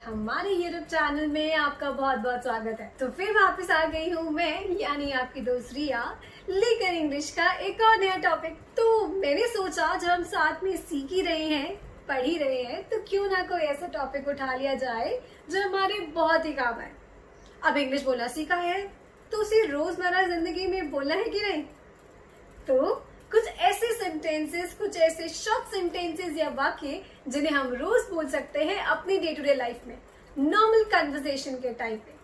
हमारे YouTube channel में आपका बहुत बहुत स्वागत है। तो फिर वापस आ गई हूँ मैं, यानी आपकी दोस्त रिया, लेकर इंग्लिश का एक और नया टॉपिक। तो मैंने सोचा जब हम साथ में सीख ही रहे हैं, पढ़ ही रहे हैं, तो क्यों ना कोई ऐसा टॉपिक उठा लिया जाए जो हमारे बहुत ही काम आए। अब इंग्लिश बोलना सीखा है तो उसे रोजमर्रा जिंदगी में बोलना है कि नहीं? तो कुछ ऐसे सेंटेंसेस, कुछ ऐसे शॉर्ट सेंटेंसेस या वाक्य जिन्हें हम रोज बोल सकते हैं अपनी डे टू डे लाइफ में, नॉर्मल कन्वर्सेशन के टाइम पे।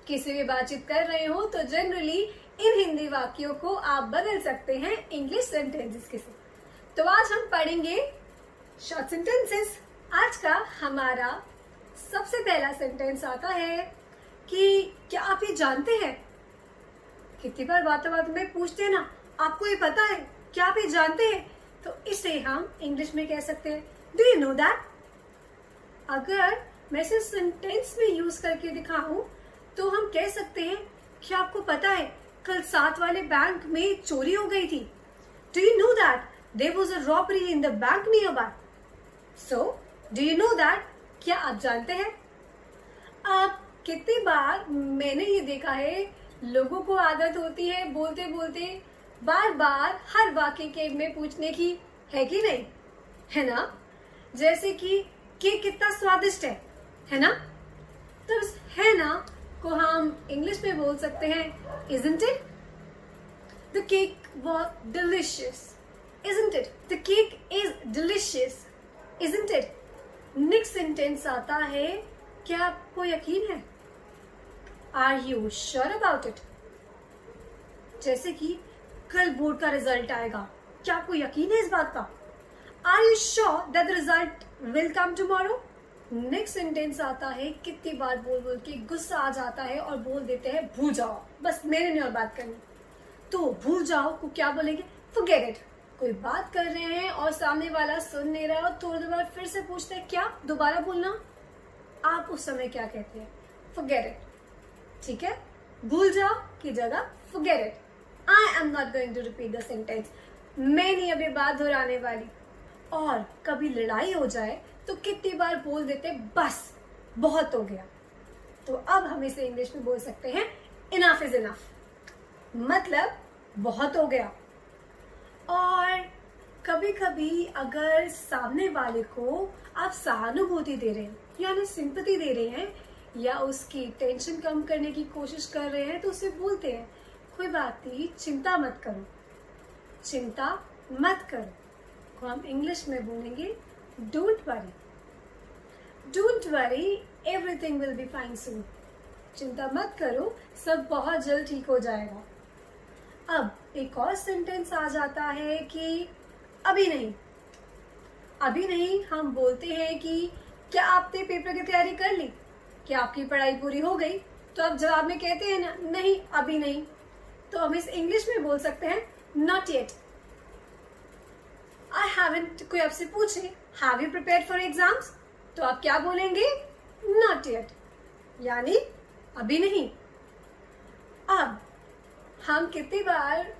किसी भी बातचीत कर रहे हो तो जनरली इन हिंदी वाक्यों को आप बदल सकते हैं इंग्लिश सेंटेंसेस के साथ। तो आज हम पढ़ेंगे शॉर्ट सेंटेंसेस। आज का हमारा सबसे पहला सेंटेंस आता है कि क्या आप ये जानते हैं? कितनी बार बातों बातों में पूछते हैं ना, आपको ये पता है? क्या आप ये जानते हैं? तो इसे हम इंग्लिश में कह सकते हैं, डू यू नो दैट? अगर मैं इसे सेंटेंस में यूज करके दिखाऊं तो हम कह सकते हैं, क्या आपको पता है कल 7 वाले बैंक में चोरी हो गई थी? Do you know that there was a robbery in the bank nearby? So do you know that? क्या आप जानते हैं? अब कितनी बार मैंने ये देखा है, लोगों को आदत होती है बोलते बोलते बार बार हर वाक्य के में पूछने की, है कि नहीं? है ना? जैसे कि केक कितना स्वादिष्ट है ना? तो इस है ना को हम इंग्लिश में बोल सकते हैं, isn't it? The cake was delicious, isn't it? The cake is delicious, isn't it? Next sentence आता है, क्या आपको यकीन है? Are you sure about it? जैसे कि कल बोर्ड का रिजल्ट आएगा, क्या आपको यकीन है इस बात का? Are you sure that the result will come tomorrow? Next sentence आता है, कितनी बार बोल बोल के गुस्सा आ जाता है और बोल देते हैं भूल जाओ, बस मेरे नहीं और बात करनी। तो भूल जाओ को क्या बोलेंगे? Forget it। कोई बात कर रहे हैं और सामने वाला सुन नहीं रहा और थोड़ी देर बाद फिर से पूछते हैं, क्या दोबारा बोलना? आप उस समय क्या कहते हैं? Forget it। ठीक है, भूल जाओ की जगह forget it। I am not going to repeat the sentence। मैं नहीं अभी बात दोहराने वाली। और कभी लड़ाई हो जाए तो कितनी बार बोल देते बस बहुत हो गया। तो अब हम इसे इंग्लिश में बोल सकते हैं, इनफ इज इनफ, मतलब बहुत हो गया। और कभी कभी अगर सामने वाले को आप सहानुभूति दे रहे हैं, यानी सिंपैथी दे रहे हैं, या उसकी टेंशन कम करने की कोशिश कर रहे हैं, तो उसे बोलते हैं, कोई बात नहीं, चिंता मत करो, चिंता मत करो। को हम इंग्लिश में बोलेंगे, don't worry, don't worry, everything will be fine soon. चिंता मत करो, सब बहुत जल्द ठीक हो जाएगा। अब एक और सेंटेंस आ जाता है कि अभी नहीं। अभी नहीं हम बोलते हैं कि क्या आपने पेपर की तैयारी कर ली? क्या आपकी पढ़ाई पूरी हो गई? तो आप जवाब में कहते हैं ना, नहीं अभी नहीं। तो हम इस इंग्लिश में बोल सकते हैं, नॉट येट। I haven't. कोई आपसे पूछे, have you prepared for exams? तो आप क्या बोलेंगे? नॉट येट, यानी अभी नहीं। अब हम कितनी बार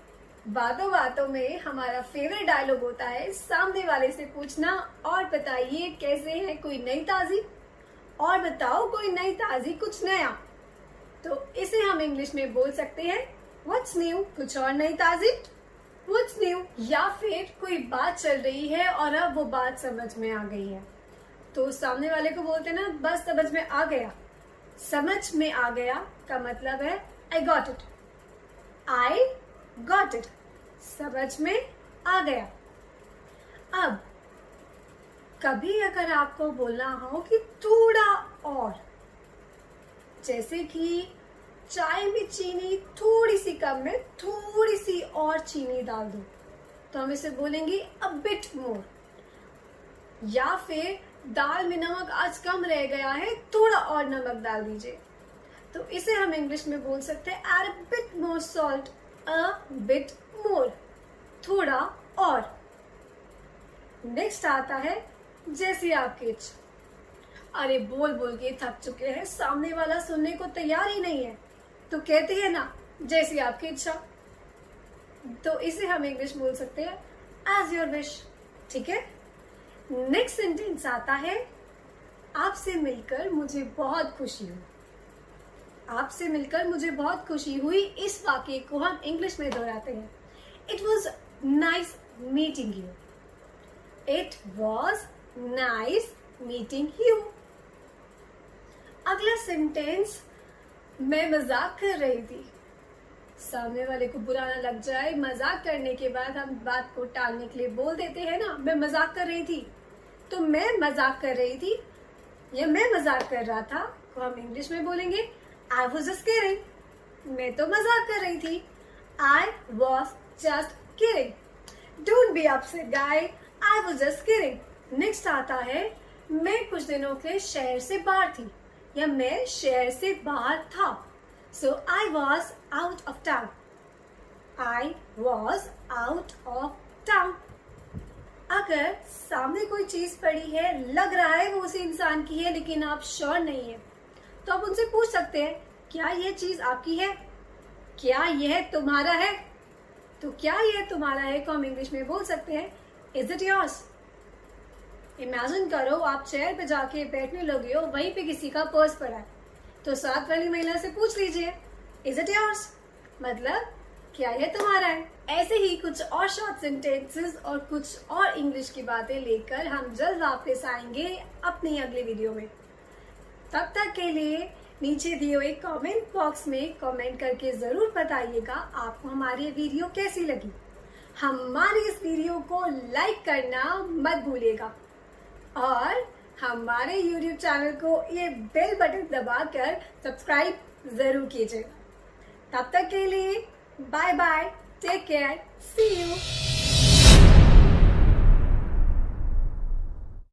बातों बातों में हमारा फेवरेट डायलॉग होता है सामने वाले से पूछना, और बताइए कैसे है, कोई नई ताजी? और बताओ कोई नई ताजी, कुछ नया। तो इसे हम इंग्लिश में बोल सकते हैं, What's new? कुछ और नई ताजी, What's new? या फिर कोई बात चल रही है और अब वो बात समझ में आ गई है, तो सामने वाले को बोलते हैं ना, बस समझ में आ गया। समझ में आ गया का मतलब है I got it, I got it, समझ में आ गया। अब कभी अगर आपको बोलना हो कि थोड़ा और, जैसे कि चाय में चीनी थोड़ी सी कम है, थोड़ी सी और चीनी डाल दो, तो हम इसे बोलेंगे अ बिट मोर। या फिर दाल में नमक आज कम रह गया है, थोड़ा और नमक डाल दीजिए, तो इसे हम इंग्लिश में बोल सकते हैं, add a bit more salt, a bit more, थोड़ा और। नेक्स्ट आता है, जैसी आपकी इच्छा। अरे बोल बोल के थक चुके हैं, सामने वाला सुनने को तैयार ही नहीं है, तो कहते हैं ना, जैसी आपकी इच्छा। तो इसे हम इंग्लिश बोल सकते हैं, एज योर विश। ठीक है। नेक्स्ट सेंटेंस आता है, आपसे मिलकर मुझे बहुत खुशी हुई। आपसे मिलकर मुझे बहुत खुशी हुई, इस वाक्य को हम इंग्लिश में दोहराते हैं। It was nice meeting you. It was nice meeting you. अगला सेंटेंस, मैं मजाक कर रही थी। सामने वाले को बुरा ना लग जाए, मजाक करने के बाद हम बात को टालने के लिए बोल देते हैं ना, मैं मजाक कर रही थी। तो मैं मजाक कर रही थी या मैं मजाक कर रहा था तो हम इंग्लिश में बोलेंगे आई वॉज जस्ट किडिंग। मैं तो मजाक कर रही थी। I was just kidding. Don't be upset guy, I was just kidding. Next आता है, मैं कुछ दिनों के शहर से बाहर थी या मैं शहर से बाहर था। So I was out of town. I was out of town. अगर सामने कोई चीज पड़ी है, लग रहा है वो उसी इंसान की है लेकिन आप श्योर नहीं है, तो आप उनसे पूछ सकते हैं क्या यह चीज आपकी है, क्या यह तुम्हारा है। तो क्या यह तुम्हारा है को हम इंग्लिश में बोल सकते हैं इज इट योर्स। इमेजिन करो आप चेयर पे जाके बैठने लगे हो, वहीं पे किसी का पर्स पड़ा है, तो साथ वाली महिला से पूछ लीजिए इज इट योर्स, मतलब क्या यह तुम्हारा है। ऐसे ही कुछ और शॉर्ट सेंटेंसेस और कुछ और इंग्लिश की बातें लेकर हम जल्द वापस आएंगे अपनी अगली वीडियो में। तब तक के लिए नीचे दिए हुए कमेंट बॉक्स में कमेंट करके जरूर बताइएगा आपको हमारी वीडियो कैसी लगी। हमारी इस वीडियो को लाइक करना मत भूलिएगा और हमारे YouTube चैनल को ये बेल बटन दबाकर सब्सक्राइब जरूर कीजिएगा। तब तक के लिए bye bye, take care, see you.